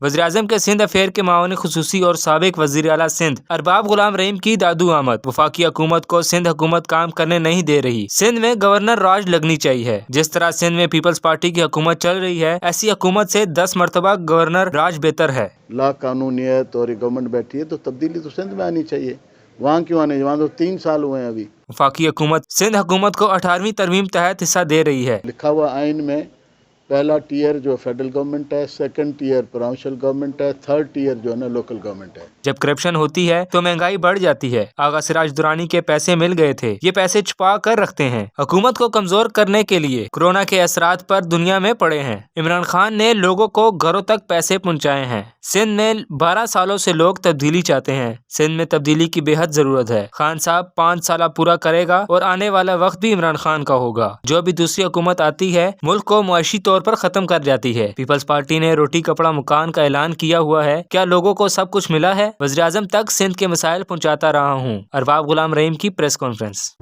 वज़ीर-ए-आज़म के सिंध अफेयर के मामून खुसूसी और साबिक वज़ीर आला सिंध अरबाब गुलाम रहीम की दादू आमद। वफाकी हुकूमत को सिंध हुकूमत काम करने नहीं दे रही। सिंध में गवर्नर राज लगनी चाहिए। जिस तरह सिंध में पीपल्स पार्टी की हुकूमत चल रही है, ऐसी हुकूमत से 10 मरतबा गवर्नर राज बेहतर है। ला कानूनियत और गवर्नमेंट बैठी है तो तब्दीली तो सिंध में आनी चाहिए। वहाँ क्यों आने, वहाँ तो 3 साल हुए हैं अभी। वफाकी हुकूमत सिंध हुकूमत को 18वीं तरमीम तहत हिस्सा दे रही है। लिखा हुआ आइन में पहला टीयर जो फेडरल गवर्नमेंट है, सेकंड टीयर प्रोविंशियल गवर्नमेंट है, थर्ड टीयर जो है ना लोकल गवर्नमेंट है। जब करप्शन होती है तो महंगाई बढ़ जाती है। आगा सिराज दुरानी के पैसे मिल गए थे, ये पैसे छुपा कर रखते हैं। हुकूमत को कमजोर करने के लिए कोरोना के असरात पर दुनिया में पड़े हैं। इमरान खान ने लोगों को घरों तक पैसे पहुंचाए हैं। सिंध में 12 सालों से लोग तब्दीली चाहते हैं। सिंध में तब्दीली की बेहद जरूरत है। खान साहब 5 साल पूरा करेगा और आने वाला वक्त भी इमरान खान का होगा। जो भी दूसरी हुकूमत आती है मुल्क को मुआशी तौर पर खत्म कर जाती है। पीपल्स पार्टी ने रोटी कपड़ा मकान का ऐलान किया हुआ है। क्या लोगों को सब कुछ मिला है? वज़ीर-ए-आज़म तक सिंध के मसाइल पहुंचाता रहा हूं। अरबाब गुलाम रहीम की प्रेस कॉन्फ्रेंस।